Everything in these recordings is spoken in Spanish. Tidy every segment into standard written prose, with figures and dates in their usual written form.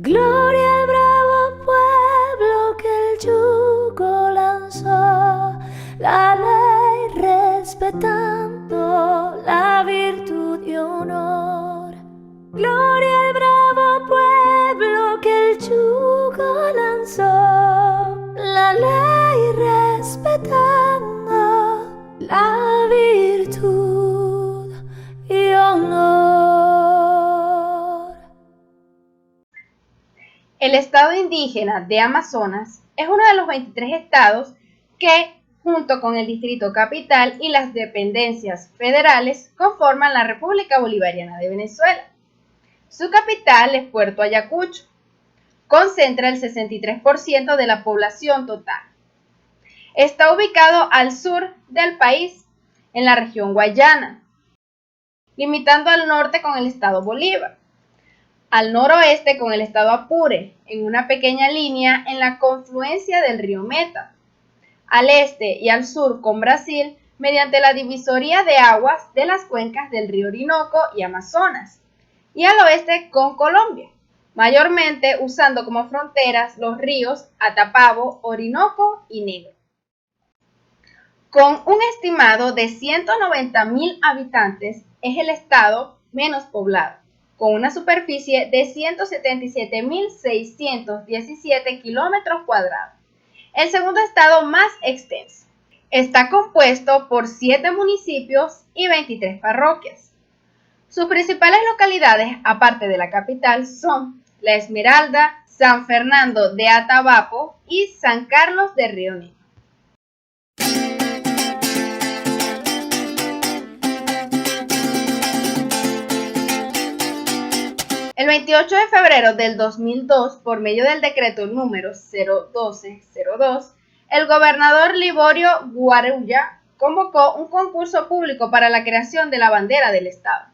Gloria al bravo pueblo que el yugo lanzó, la ley respetando la virtud y honor. Gloria al bravo pueblo que el yugo lanzó, la ley respetando la virtud y honor. El estado indígena de Amazonas es uno de los 23 estados que, junto con el Distrito Capital y las dependencias federales, conforman la República Bolivariana de Venezuela. Su capital es Puerto Ayacucho. Concentra el 63% de la población total. Está ubicado al sur del país, en la región Guayana, limitando al norte con el estado Bolívar, al noroeste con el estado Apure, en una pequeña línea en la confluencia del río Meta, al este y al sur con Brasil mediante la divisoria de aguas de las cuencas del río Orinoco y Amazonas, y al oeste con Colombia, mayormente usando como fronteras los ríos Atapavo, Orinoco y Negro. Con un estimado de 190.000 habitantes, es el estado menos poblado, con una superficie de 177.617 kilómetros cuadrados, el segundo estado más extenso. Está compuesto por 7 municipios y 23 parroquias. Sus principales localidades, aparte de la capital, son La Esmeralda, San Fernando de Atabapo y San Carlos de Río Negro. El 28 de febrero del 2002, por medio del decreto número 01202, el gobernador Liborio Guarulla convocó un concurso público para la creación de la bandera del estado,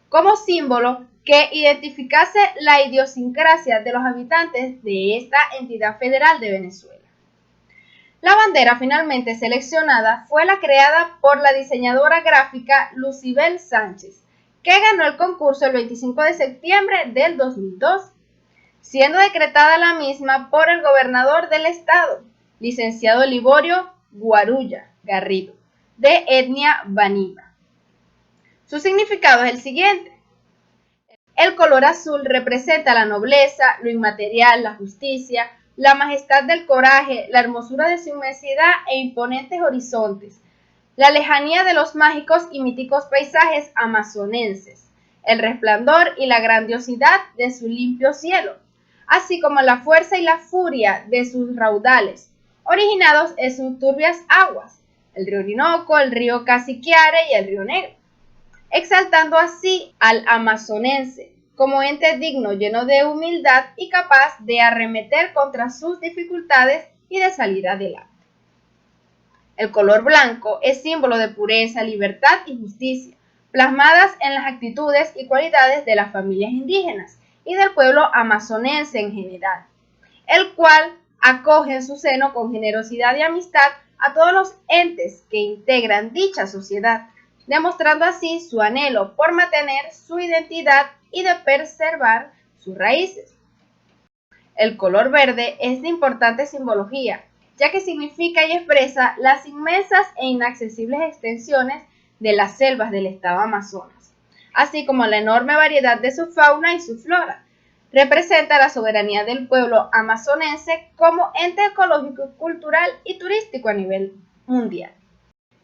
como símbolo que identificase la idiosincrasia de los habitantes de esta entidad federal de Venezuela. La bandera finalmente seleccionada fue la creada por la diseñadora gráfica Lucibel Sánchez, que ganó el concurso el 25 de septiembre del 2002, siendo decretada la misma por el gobernador del estado, licenciado Liborio Guarulla Garrido, de etnia Baniba. Su significado es el siguiente. El color azul representa la nobleza, lo inmaterial, la justicia, la majestad del coraje, la hermosura de su inmensidad e imponentes horizontes, la lejanía de los mágicos y míticos paisajes amazonenses, el resplandor y la grandiosidad de su limpio cielo, así como la fuerza y la furia de sus raudales, originados en sus turbias aguas, el río Orinoco, el río Casiquiare y el río Negro, exaltando así al amazonense como ente digno, lleno de humildad y capaz de arremeter contra sus dificultades y de salir adelante. El color blanco es símbolo de pureza, libertad y justicia, plasmadas en las actitudes y cualidades de las familias indígenas y del pueblo amazonense en general, el cual acoge en su seno con generosidad y amistad a todos los entes que integran dicha sociedad, demostrando así su anhelo por mantener su identidad y de preservar sus raíces. El color verde es de importante simbología, ya que significa y expresa las inmensas e inaccesibles extensiones de las selvas del estado Amazonas, así como la enorme variedad de su fauna y su flora. Representa la soberanía del pueblo amazonense como ente ecológico, cultural y turístico a nivel mundial.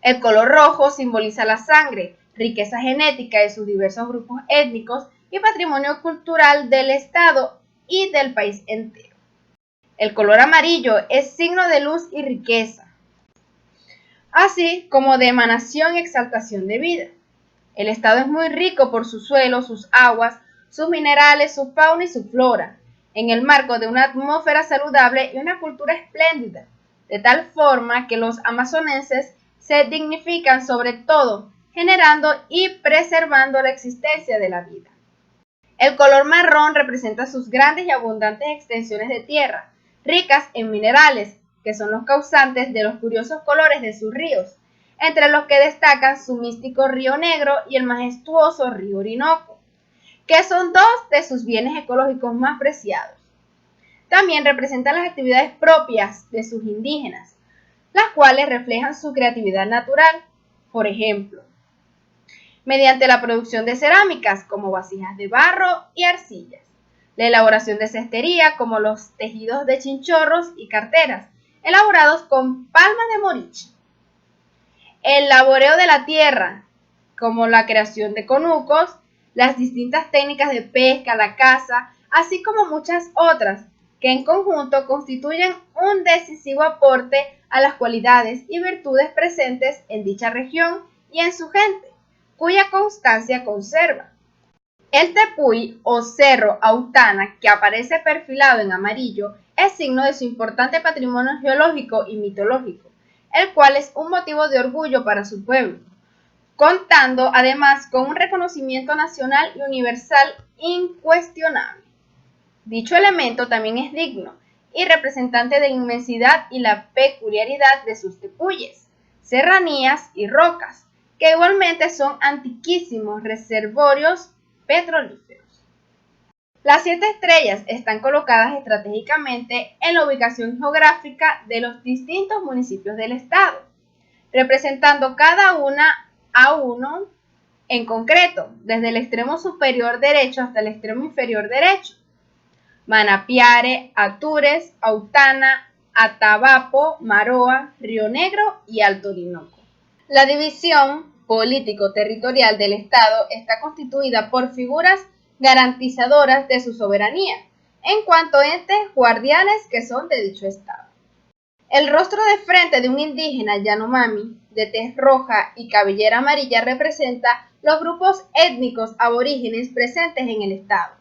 El color rojo simboliza la sangre, riqueza genética de sus diversos grupos étnicos y patrimonio cultural del estado y del país entero. El color amarillo es signo de luz y riqueza, así como de emanación y exaltación de vida. El estado es muy rico por su suelo, sus aguas, sus minerales, su fauna y su flora, en el marco de una atmósfera saludable y una cultura espléndida, de tal forma que los amazonenses se dignifican sobre todo, generando y preservando la existencia de la vida. El color marrón representa sus grandes y abundantes extensiones de tierra, ricas en minerales, que son los causantes de los curiosos colores de sus ríos, entre los que destacan su místico río Negro y el majestuoso río Orinoco, que son dos de sus bienes ecológicos más preciados. También representan las actividades propias de sus indígenas, las cuales reflejan su creatividad natural, por ejemplo, mediante la producción de cerámicas como vasijas de barro y arcillas, la elaboración de cestería como los tejidos de chinchorros y carteras, elaborados con palma de moriche, el laboreo de la tierra, como la creación de conucos, las distintas técnicas de pesca, la caza, así como muchas otras, que en conjunto constituyen un decisivo aporte a las cualidades y virtudes presentes en dicha región y en su gente, cuya constancia conserva. El tepuy o cerro Autana, que aparece perfilado en amarillo, es signo de su importante patrimonio geológico y mitológico, el cual es un motivo de orgullo para su pueblo, contando además con un reconocimiento nacional y universal incuestionable. Dicho elemento también es digno y representante de la inmensidad y la peculiaridad de sus tepuyes, serranías y rocas, que igualmente son antiquísimos reservorios petrolíferos. Las 7 estrellas están colocadas estratégicamente en la ubicación geográfica de los distintos municipios del estado, representando cada una a uno en concreto, desde el extremo superior derecho hasta el extremo inferior derecho: Manapiare, Atures, Autana, Atabapo, Maroa, Río Negro y Alto Orinoco. La división político-territorial del Estado está constituida por figuras garantizadoras de su soberanía, en cuanto a entes guardianes que son de dicho Estado. El rostro de frente de un indígena Yanomami, de tez roja y cabellera amarilla, representa los grupos étnicos aborígenes presentes en el Estado.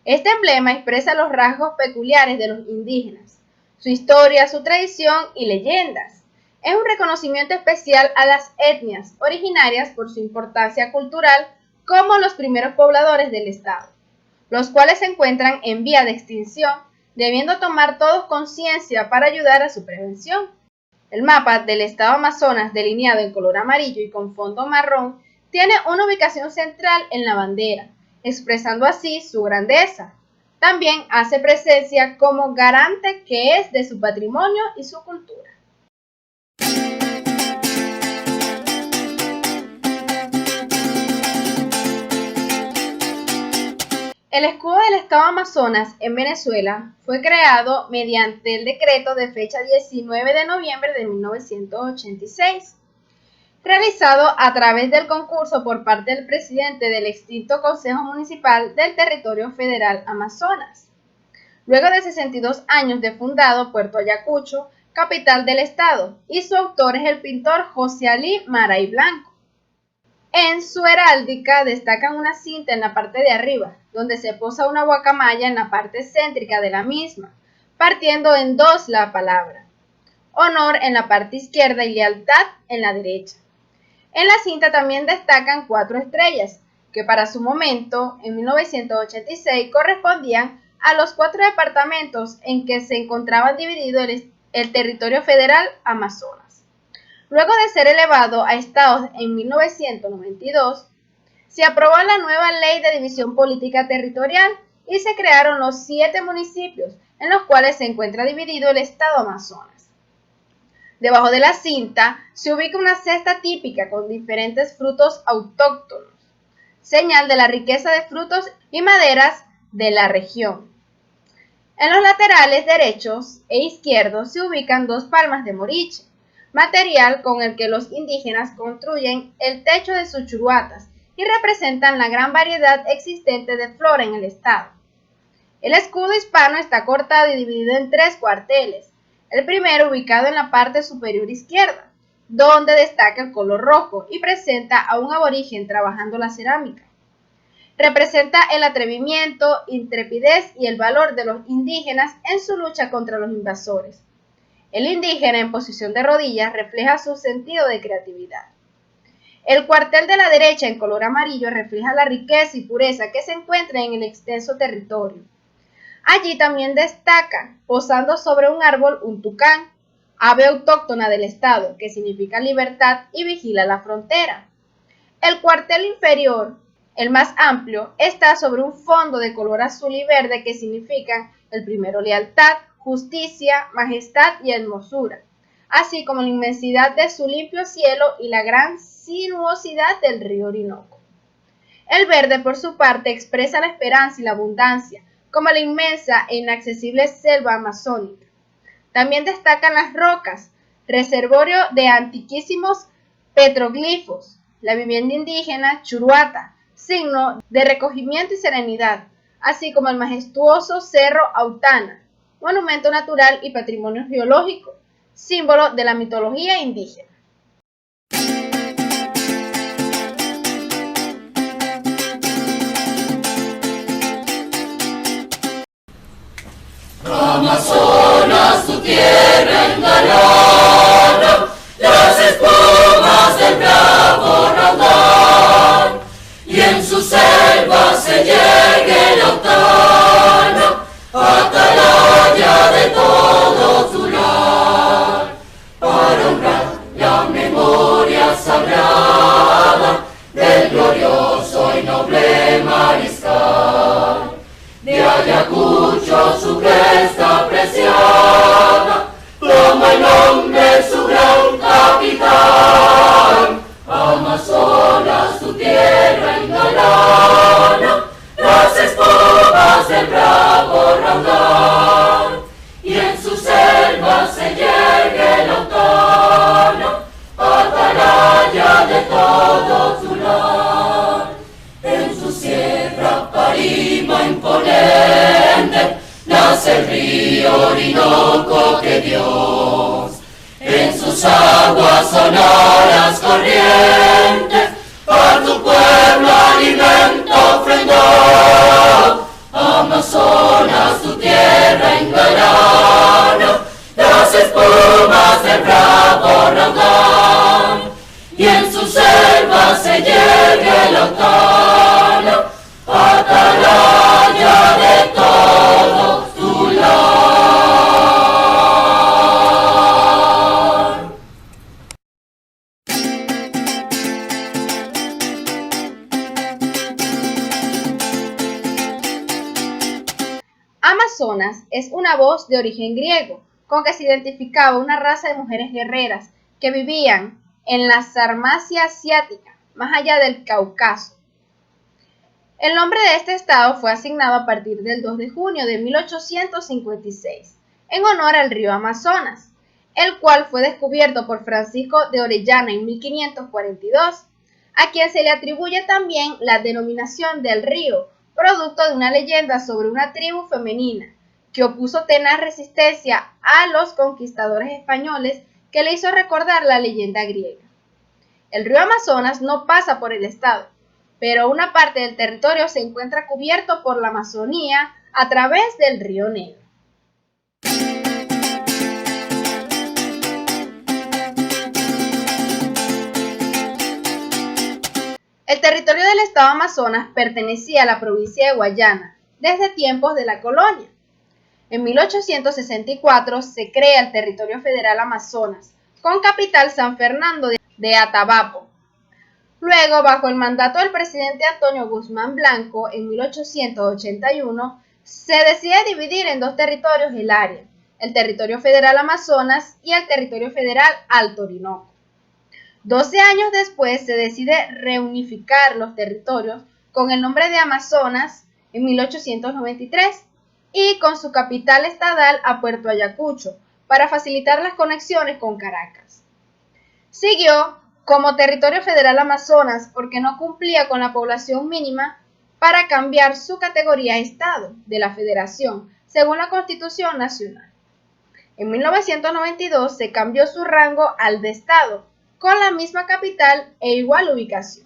Este emblema expresa los rasgos peculiares de los indígenas, su historia, su tradición y leyendas. Es un reconocimiento especial a las etnias originarias por su importancia cultural como los primeros pobladores del estado, los cuales se encuentran en vía de extinción, debiendo tomar todos conciencia para ayudar a su prevención. El mapa del estado Amazonas, delineado en color amarillo y con fondo marrón, tiene una ubicación central en la bandera, expresando así su grandeza. También hace presencia como garante que es de su patrimonio y su cultura. El escudo del estado Amazonas en Venezuela fue creado mediante el decreto de fecha 19 de noviembre de 1986, realizado a través del concurso por parte del presidente del extinto Consejo Municipal del Territorio Federal Amazonas. Luego de 62 años de fundado Puerto Ayacucho, capital del estado, y su autor es el pintor José Alí Maray Blanco. En su heráldica destacan una cinta en la parte de arriba, donde se posa una guacamaya en la parte céntrica de la misma, partiendo en dos la palabra honor en la parte izquierda y lealtad en la derecha. En la cinta también destacan 4 estrellas, que para su momento, en 1986, correspondían a los 4 departamentos en que se encontraba dividido el territorio federal Amazonas. Luego de ser elevado a estados en 1992, se aprobó la nueva Ley de División Política Territorial y se crearon los 7 municipios en los cuales se encuentra dividido el estado Amazonas. Debajo de la cinta se ubica una cesta típica con diferentes frutos autóctonos, señal de la riqueza de frutos y maderas de la región. En los laterales derechos e izquierdos se ubican 2 palmas de moriche, material con el que los indígenas construyen el techo de sus churuatas y representan la gran variedad existente de flora en el estado. El escudo hispano está cortado y dividido en 3 cuarteles, el primero ubicado en la parte superior izquierda, donde destaca el color rojo y presenta a un aborigen trabajando la cerámica. Representa el atrevimiento, intrepidez y el valor de los indígenas en su lucha contra los invasores. El indígena en posición de rodillas refleja su sentido de creatividad. El cuartel de la derecha en color amarillo refleja la riqueza y pureza que se encuentra en el extenso territorio. Allí también destaca, posando sobre un árbol, un tucán, ave autóctona del estado, que significa libertad y vigila la frontera. El cuartel inferior, el más amplio, está sobre un fondo de color azul y verde que significan El primero, lealtad, justicia, majestad y hermosura, así como la inmensidad de su limpio cielo y la gran sinuosidad del río Orinoco. El verde, por su parte, expresa la esperanza y la abundancia, como la inmensa e inaccesible selva amazónica. También destacan las rocas, reservorio de antiquísimos petroglifos, la vivienda indígena Churuata, signo de recogimiento y serenidad, así como el majestuoso Cerro Autana, monumento natural y patrimonio geológico, símbolo de la mitología indígena. Amazonas, tu tierra engalana, las espumas del bravo raudal, y en su selva se llegue el otoño, atalaya de todo tu lar, para honrar la memoria sagrada del glorioso y noble mariscal. De Ayacucho su cresta preciada, toma el nombre su gran capitán. Amazonas, tu tierra engalana, las espumas del bravo raudal, y en su selva se llegue el otoño, atalaya de todo tu lar. En su sierra Parima imponente nace el río Orinoco que Dios en sus aguas sonoras corrientes a tu pueblo alimento ofrendó. Amazonas, tu tierra engalana, las espumas del bravo raudal, y en su selva se llegue el otoño, atalaya de todo tu lar. Amazonas es una voz de origen griego, con que se identificaba una raza de mujeres guerreras que vivían en la Sarmacia asiática, más allá del Cáucaso. El nombre de este estado fue asignado a partir del 2 de junio de 1856, en honor al río Amazonas, el cual fue descubierto por Francisco de Orellana en 1542, a quien se le atribuye también la denominación del río, producto de una leyenda sobre una tribu femenina que opuso tenaz resistencia a los conquistadores españoles, que le hizo recordar la leyenda griega. El río Amazonas no pasa por el estado, pero una parte del territorio se encuentra cubierto por la Amazonía a través del río Negro. El territorio del estado Amazonas pertenecía a la provincia de Guayana desde tiempos de la colonia. En 1864 se crea el Territorio Federal Amazonas, con capital San Fernando de Atabapo. Luego, bajo el mandato del presidente Antonio Guzmán Blanco, en 1881, se decide dividir en dos territorios el área, el Territorio Federal Amazonas y el Territorio Federal Alto Orinoco. 12 años después se decide reunificar los territorios con el nombre de Amazonas en 1893 y con su capital estadal a Puerto Ayacucho para facilitar las conexiones con Caracas. Siguió como Territorio Federal Amazonas porque no cumplía con la población mínima para cambiar su categoría a Estado de la Federación, según la Constitución Nacional. En 1992 se cambió su rango al de Estado, con la misma capital e igual ubicación.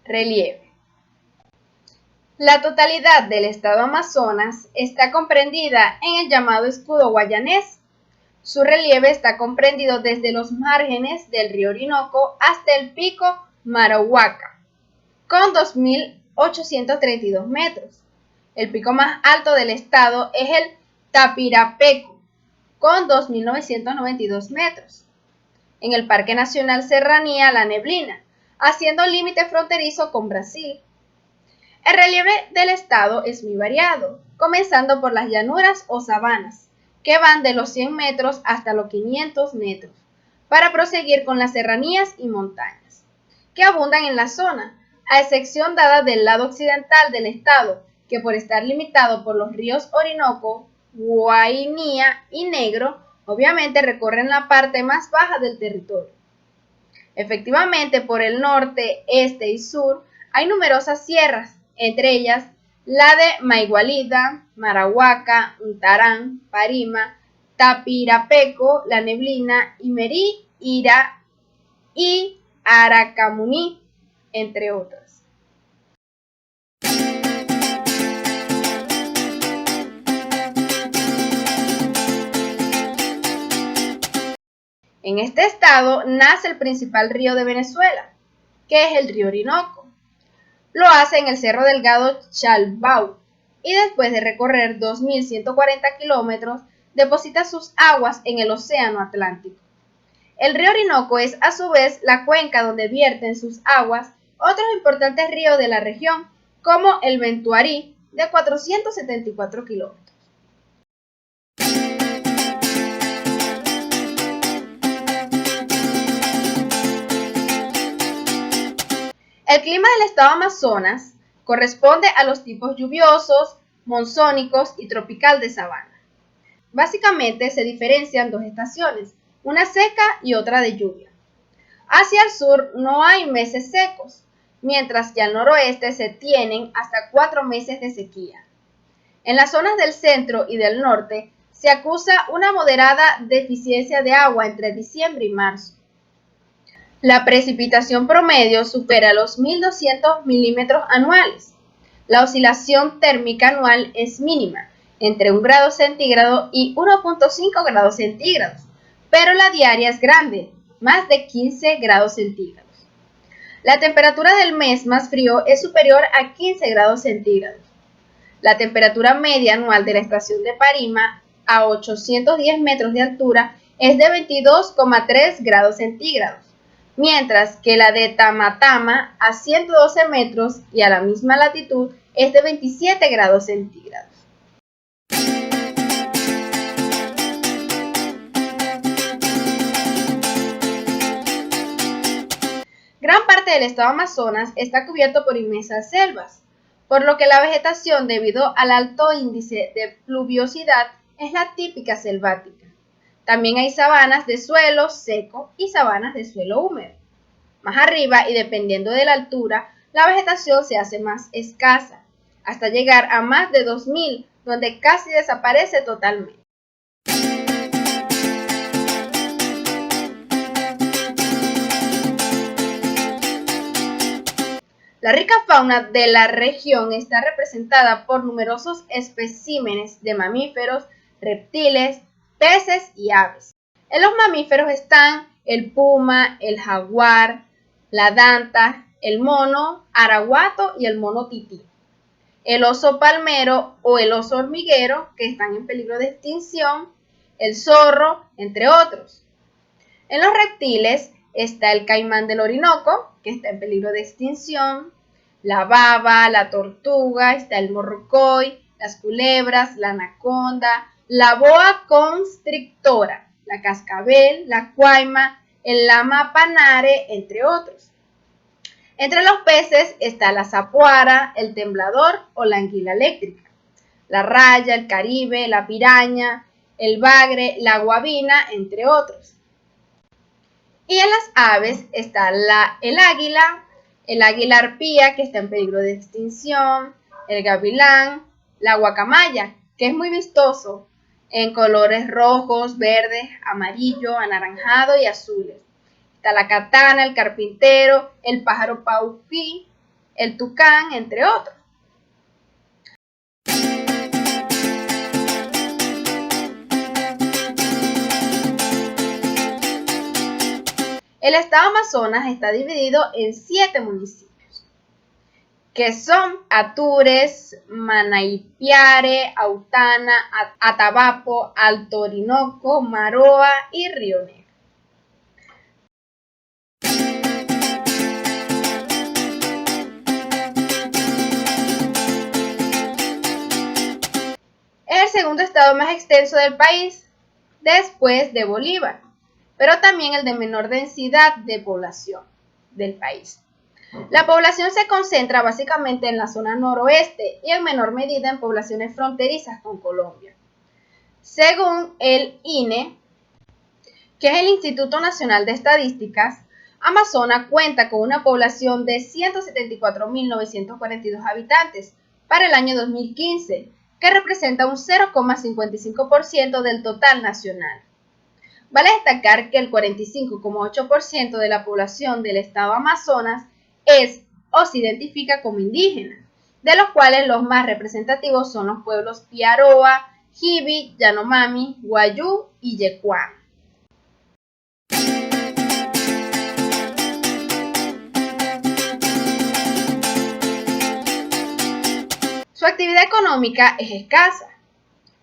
Relieve. La totalidad del estado Amazonas está comprendida en el llamado escudo guayanés. Su relieve está comprendido desde los márgenes del río Orinoco hasta el pico Marahuaca, con 2.832 metros. El pico más alto del estado es el Tapirapeco, con 2.992 metros. en el Parque Nacional Serranía La Neblina, haciendo límite fronterizo con Brasil. El relieve del estado es muy variado, comenzando por las llanuras o sabanas, que van de los 100 metros hasta los 500 metros, para proseguir con las serranías y montañas, que abundan en la zona, a excepción dada del lado occidental del estado, que por estar limitado por los ríos Orinoco, Guainía y Negro, obviamente recorren la parte más baja del territorio. Efectivamente, por el norte, este y sur hay numerosas sierras, entre ellas la de Maigualida, Marahuaca, Untarán, Parima, Tapirapeco, La Neblina, Imerí, Ira y Aracamuní, entre otras. En este estado nace el principal río de Venezuela, que es el río Orinoco. Lo hace en el Cerro Delgado Chalbau y después de recorrer 2.140 kilómetros, deposita sus aguas en el Océano Atlántico. El río Orinoco es a su vez la cuenca donde vierten sus aguas otros importantes ríos de la región, como el Ventuarí, de 474 kilómetros. El clima del estado Amazonas corresponde a los tipos lluviosos, monzónicos y tropical de sabana. Básicamente se diferencian dos estaciones, una seca y otra de lluvia. Hacia el sur no hay meses secos, mientras que al noroeste se tienen hasta 4 meses de sequía. En las zonas del centro y del norte se acusa una moderada deficiencia de agua entre diciembre y marzo. La precipitación promedio supera los 1.200 milímetros anuales. La oscilación térmica anual es mínima, entre 1 grado centígrado y 1.5 grados centígrados, pero la diaria es grande, más de 15 grados centígrados. La temperatura del mes más frío es superior a 15 grados centígrados. La temperatura media anual de la estación de Parima, a 810 metros de altura, es de 22,3 grados centígrados, mientras que la de Tamatama, a 112 metros y a la misma latitud, es de 27 grados centígrados. Gran parte del estado Amazonas está cubierto por inmensas selvas, por lo que la vegetación, debido al alto índice de pluviosidad, es la típica selvática. También hay sabanas de suelo seco y sabanas de suelo húmedo. Más arriba y dependiendo de la altura, la vegetación se hace más escasa, hasta llegar a más de 2.000, donde casi desaparece totalmente. La rica fauna de la región está representada por numerosos especímenes de mamíferos, reptiles, peces y aves. En los mamíferos están el puma, el jaguar, la danta, el mono araguato y el mono tití. El oso palmero o el oso hormiguero, que están en peligro de extinción, el zorro, entre otros. En los reptiles está el caimán del Orinoco, que está en peligro de extinción, la baba, la tortuga, está el morrocoy, las culebras, la anaconda, la boa constrictora, la cascabel, la cuaima, el lama panare, entre otros. Entre los peces está la zapuara, el temblador o la anguila eléctrica, la raya, el caribe, la piraña, el bagre, la guabina, entre otros. Y en las aves está el águila arpía, que está en peligro de extinción, el gavilán, la guacamaya, que es muy vistoso, en colores rojos, verdes, amarillo, anaranjado y azules. Está la catana, el carpintero, el pájaro pauquí, el tucán, entre otros. El estado Amazonas está dividido en 7 municipios, que son Atures, Manaipiare, Autana, Atabapo, Alto Orinoco, Maroa y Río Negro. segundo estado más extenso del país, después de Bolívar, pero también el de menor densidad de población del país. La población se concentra básicamente en la zona noroeste y en menor medida en poblaciones fronterizas con Colombia. Según el INE, que es el Instituto Nacional de Estadísticas, Amazonas cuenta con una población de 174.942 habitantes para el año 2015, que representa un 0,55% del total nacional. Vale destacar que el 45,8% de la población del estado Amazonas es o se identifica como indígena, de los cuales los más representativos son los pueblos Piaroa, Jibi, Yanomami, Wayuu y Yecuá. Su actividad económica es escasa.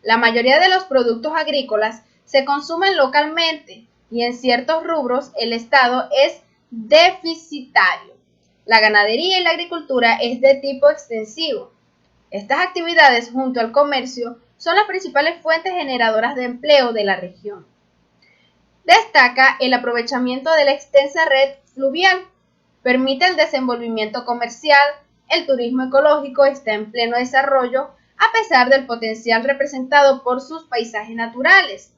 La mayoría de los productos agrícolas se consumen localmente y en ciertos rubros el estado es deficitario. La ganadería y la agricultura es de tipo extensivo. Estas actividades, junto al comercio, son las principales fuentes generadoras de empleo de la región. Destaca el aprovechamiento de la extensa red fluvial. Permite el desenvolvimiento comercial. El turismo ecológico está en pleno desarrollo a pesar del potencial representado por sus paisajes naturales.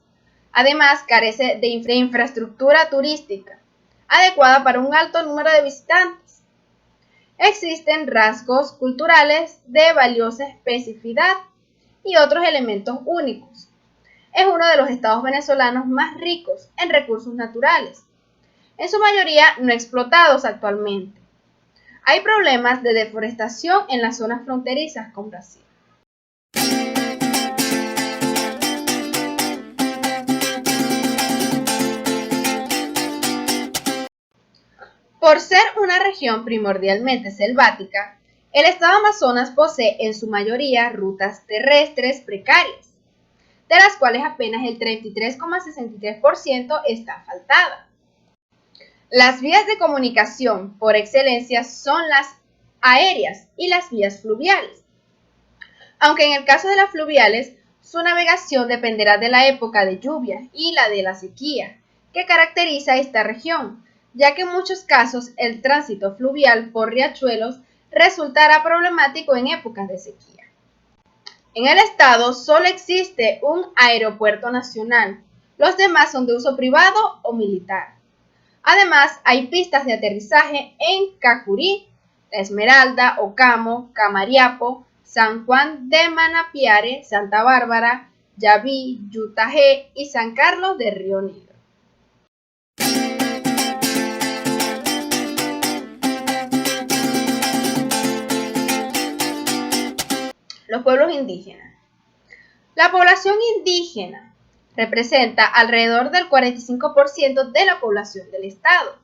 Además, carece de infraestructura turística adecuada para un alto número de visitantes. Existen rasgos culturales de valiosa especificidad y otros elementos únicos. Es uno de los estados venezolanos más ricos en recursos naturales, en su mayoría no explotados actualmente. Hay problemas de deforestación en las zonas fronterizas con Brasil. Por ser una región primordialmente selvática, el estado Amazonas posee en su mayoría rutas terrestres precarias, de las cuales apenas el 33,63% está asfaltada. Las vías de comunicación por excelencia son las aéreas y las vías fluviales, aunque en el caso de las fluviales, su navegación dependerá de la época de lluvia y la de la sequía que caracteriza esta región, ya que en muchos casos el tránsito fluvial por riachuelos resultará problemático en épocas de sequía. En el estado solo existe un aeropuerto nacional, los demás son de uso privado o militar. Además, hay pistas de aterrizaje en Cacurí, La Esmeralda, Ocamo, Camariapo, San Juan de Manapiare, Santa Bárbara, Yaví, Yutajé y San Carlos de Río Negro. Los pueblos indígenas. La población indígena representa alrededor del 45% de la población del estado.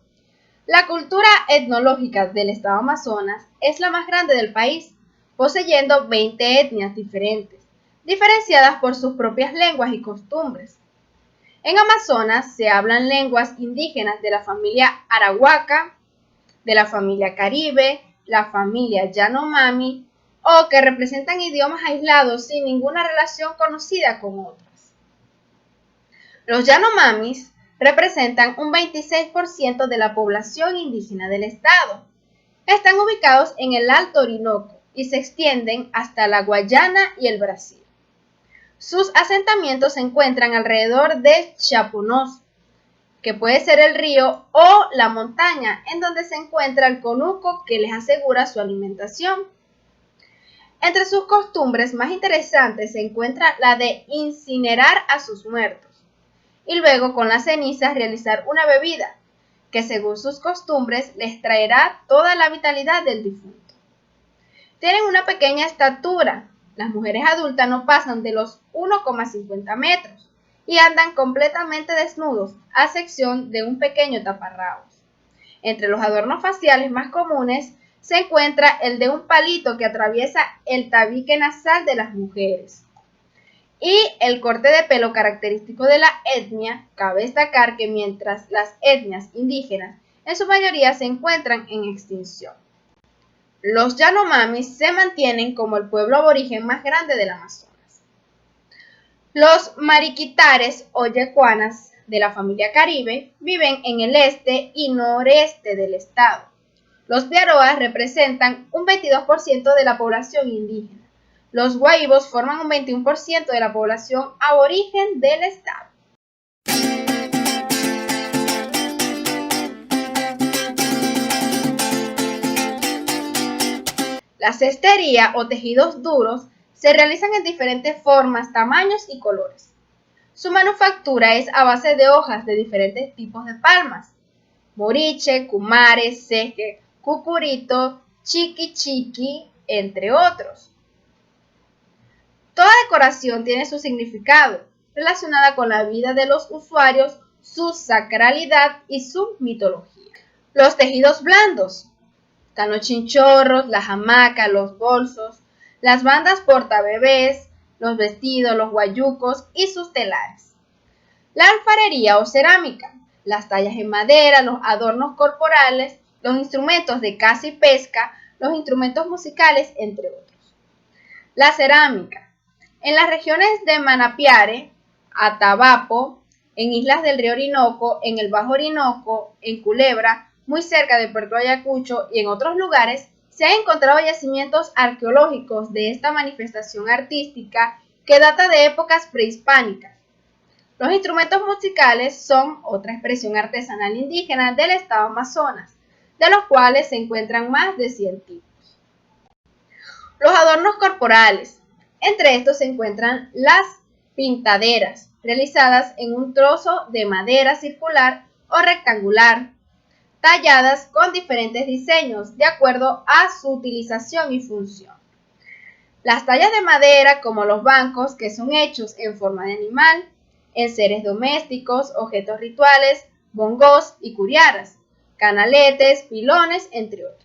La cultura etnológica del estado Amazonas es la más grande del país, poseyendo 20 etnias diferentes, diferenciadas por sus propias lenguas y costumbres. En Amazonas se hablan lenguas indígenas de la familia Arahuaca, de la familia Caribe, la familia Yanomami, o que representan idiomas aislados sin ninguna relación conocida con otras. Los Yanomamis representan un 26% de la población indígena del estado. Están ubicados en el Alto Orinoco y se extienden hasta la Guayana y el Brasil. Sus asentamientos se encuentran alrededor de Chaponoz, que puede ser el río o la montaña, en donde se encuentra el conuco que les asegura su alimentación. Entre sus costumbres más interesantes se encuentra la de incinerar a sus muertos y luego con las cenizas realizar una bebida que según sus costumbres les traerá toda la vitalidad del difunto. Tienen una pequeña estatura, las mujeres adultas no pasan de los 1,50 metros y andan completamente desnudos a excepción de un pequeño taparrabos. Entre los adornos faciales más comunes se encuentra el de un palito que atraviesa el tabique nasal de las mujeres. Y el corte de pelo característico de la etnia. Cabe destacar que mientras las etnias indígenas en su mayoría se encuentran en extinción, los Yanomamis se mantienen como el pueblo aborigen más grande del Amazonas. Los mariquitares o yecuanas de la familia Caribe viven en el este y noreste del estado. Los biaroas representan un 22% de la población indígena. Los guaibos forman un 21% de la población aborigen del estado. La cestería o tejidos duros se realizan en diferentes formas, tamaños y colores. Su manufactura es a base de hojas de diferentes tipos de palmas: moriche, cumare, ceje, cucurito, chiqui, entre otros. Toda decoración tiene su significado relacionada con la vida de los usuarios, su sacralidad y su mitología. Los tejidos blandos están los chinchorros, las hamacas, los bolsos, las bandas portabebés, los vestidos, los guayucos y sus telares. La alfarería o cerámica, las tallas en madera, los adornos corporales, los instrumentos de caza y pesca, los instrumentos musicales, entre otros. La cerámica. En las regiones de Manapiare, Atabapo, en islas del río Orinoco, en el Bajo Orinoco, en Culebra, muy cerca de Puerto Ayacucho y en otros lugares, se han encontrado yacimientos arqueológicos de esta manifestación artística que data de épocas prehispánicas. Los instrumentos musicales son otra expresión artesanal indígena del estado Amazonas, de los cuales se encuentran más de 100 tipos. Los adornos corporales. Entre estos se encuentran las pintaderas, realizadas en un trozo de madera circular o rectangular, talladas con diferentes diseños de acuerdo a su utilización y función. Las tallas de madera, como los bancos, que son hechos en forma de animal, enseres domésticos, objetos rituales, bongos y curiaras, canaletes, pilones, entre otros.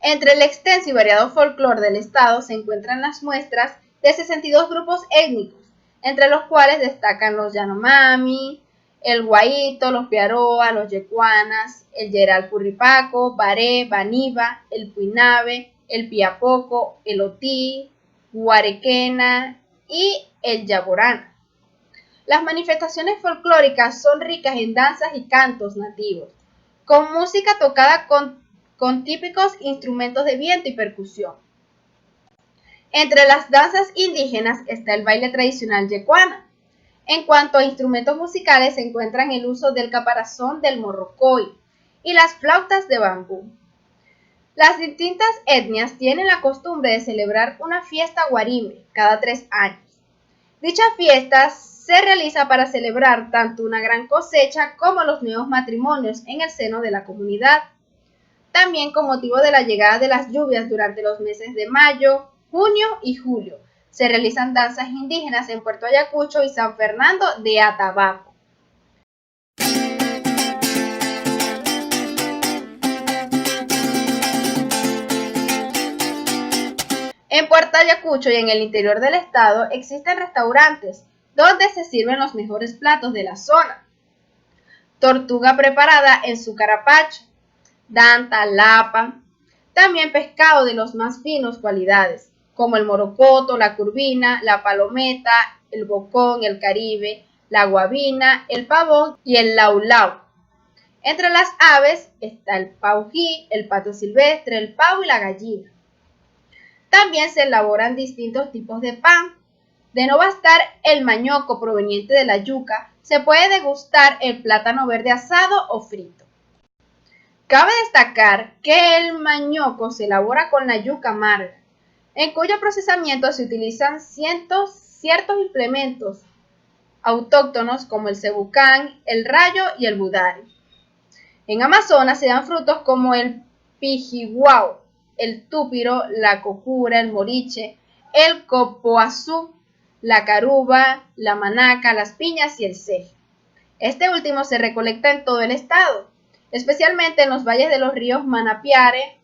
Entre el extenso y variado folclore del estado se encuentran las muestras de 62 grupos étnicos, entre los cuales destacan los Yanomami, el Guayito, los Piaroa, los Yecuanas, el Yeral Curripaco, Baré, Baniba, el Puinabe, el Piapoco, el Otí, Guarequena y el Yaborana. Las manifestaciones folclóricas son ricas en danzas y cantos nativos, con música tocada con típicos instrumentos de viento y percusión. Entre las danzas indígenas está el baile tradicional yecuana. En cuanto a instrumentos musicales se encuentran el uso del caparazón del morrocoy y las flautas de bambú. Las distintas etnias tienen la costumbre de celebrar una fiesta guarime cada 3 años. Dicha fiesta se realiza para celebrar tanto una gran cosecha como los nuevos matrimonios en el seno de la comunidad. También con motivo de la llegada de las lluvias durante los meses de mayo, junio y julio, se realizan danzas indígenas en Puerto Ayacucho y San Fernando de Atabapo. En Puerto Ayacucho y en el interior del estado existen restaurantes donde se sirven los mejores platos de la zona. Tortuga preparada en su carapacho, danta, lapa, también pescado de los más finos cualidades, como el morocoto, la curvina, la palometa, el bocón, el caribe, la guabina, el pavón y el laulau. Entre las aves está el paují, el pato silvestre, el pavo y la gallina. También se elaboran distintos tipos de pan. De no bastar el mañoco proveniente de la yuca, se puede degustar el plátano verde asado o frito. Cabe destacar que el mañoco se elabora con la yuca amarga, en cuyo procesamiento se utilizan ciertos implementos autóctonos como el cebucán, el rayo y el budari. En Amazonas se dan frutos como el pijiguao, el túpiro, la cocura, el moriche, el copoazú, la caruba, la manaca, las piñas y el ceje. Este último se recolecta en todo el estado, especialmente en los valles de los ríos Manapiare,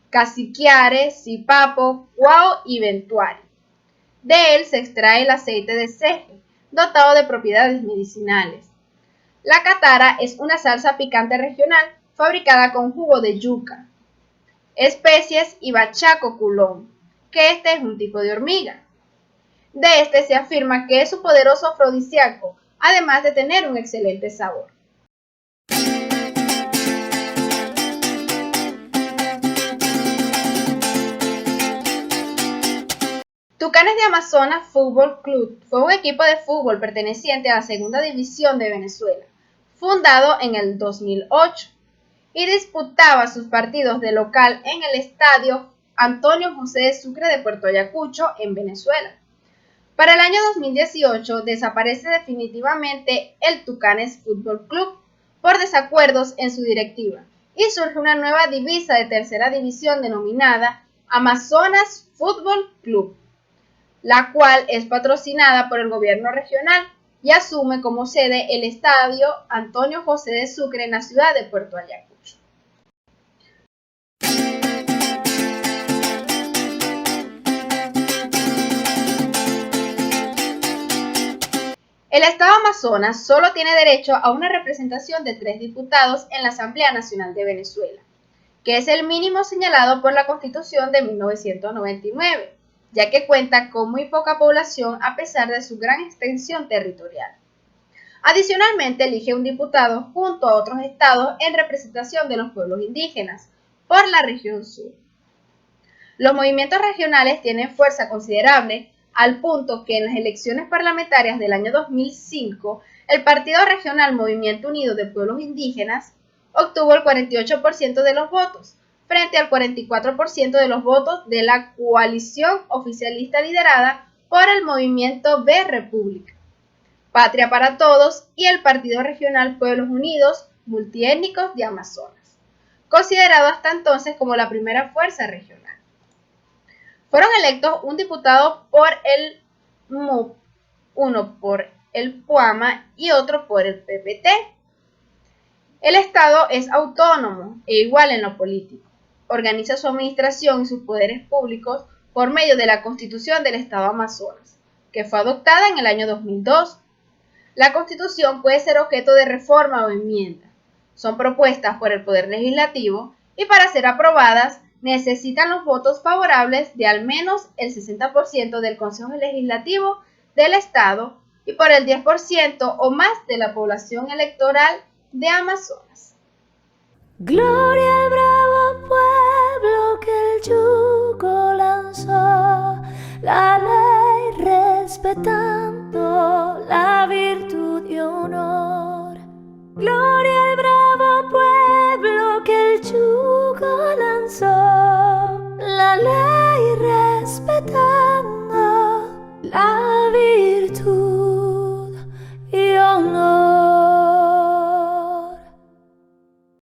Caciquiare, Sipapo, Cuao y Ventuari. De él se extrae el aceite de ceje, dotado de propiedades medicinales. La catara es una salsa picante regional fabricada con jugo de yuca, especies y bachaco culón, que este es un tipo de hormiga. De este se afirma que es un poderoso afrodisíaco, además de tener un excelente sabor. Tucanes de Amazonas Fútbol Club fue un equipo de fútbol perteneciente a la Segunda División de Venezuela, fundado en el 2008, y disputaba sus partidos de local en el estadio Antonio José de Sucre de Puerto Ayacucho, en Venezuela. Para el año 2018 desaparece definitivamente el Tucanes Fútbol Club por desacuerdos en su directiva y surge una nueva divisa de tercera división denominada Amazonas Fútbol Club, la cual es patrocinada por el gobierno regional y asume como sede el estadio Antonio José de Sucre en la ciudad de Puerto Ayacucho. El Estado Amazonas solo tiene derecho a una representación de 3 diputados en la Asamblea Nacional de Venezuela, que es el mínimo señalado por la Constitución de 1999, ya que cuenta con muy poca población a pesar de su gran extensión territorial. Adicionalmente, elige un diputado junto a otros estados en representación de los pueblos indígenas por la región sur. Los movimientos regionales tienen fuerza considerable al punto que en las elecciones parlamentarias del año 2005, el Partido Regional Movimiento Unido de Pueblos Indígenas obtuvo el 48% de los votos, frente al 44% de los votos de la coalición oficialista liderada por el Movimiento B República, Patria para Todos y el Partido Regional Pueblos Unidos Multiétnicos de Amazonas, considerado hasta entonces como la primera fuerza regional. Fueron electos un diputado por el MUP, uno por el PUAMA y otro por el PPT. El Estado es autónomo e igual en lo político. Organiza su administración y sus poderes públicos por medio de la Constitución del Estado Amazonas, que fue adoptada en el año 2002. La Constitución puede ser objeto de reforma o enmienda. Son propuestas por el Poder Legislativo y para ser aprobadas necesitan los votos favorables de al menos el 60% del Consejo Legislativo del Estado y por el 10% o más de la población electoral de Amazonas. Gloria al bravo pueblo que el yugo lanzó, la ley respetando la virtud y honor. Gloria al bravo pueblo que el yugo lanzó, la ley respetando la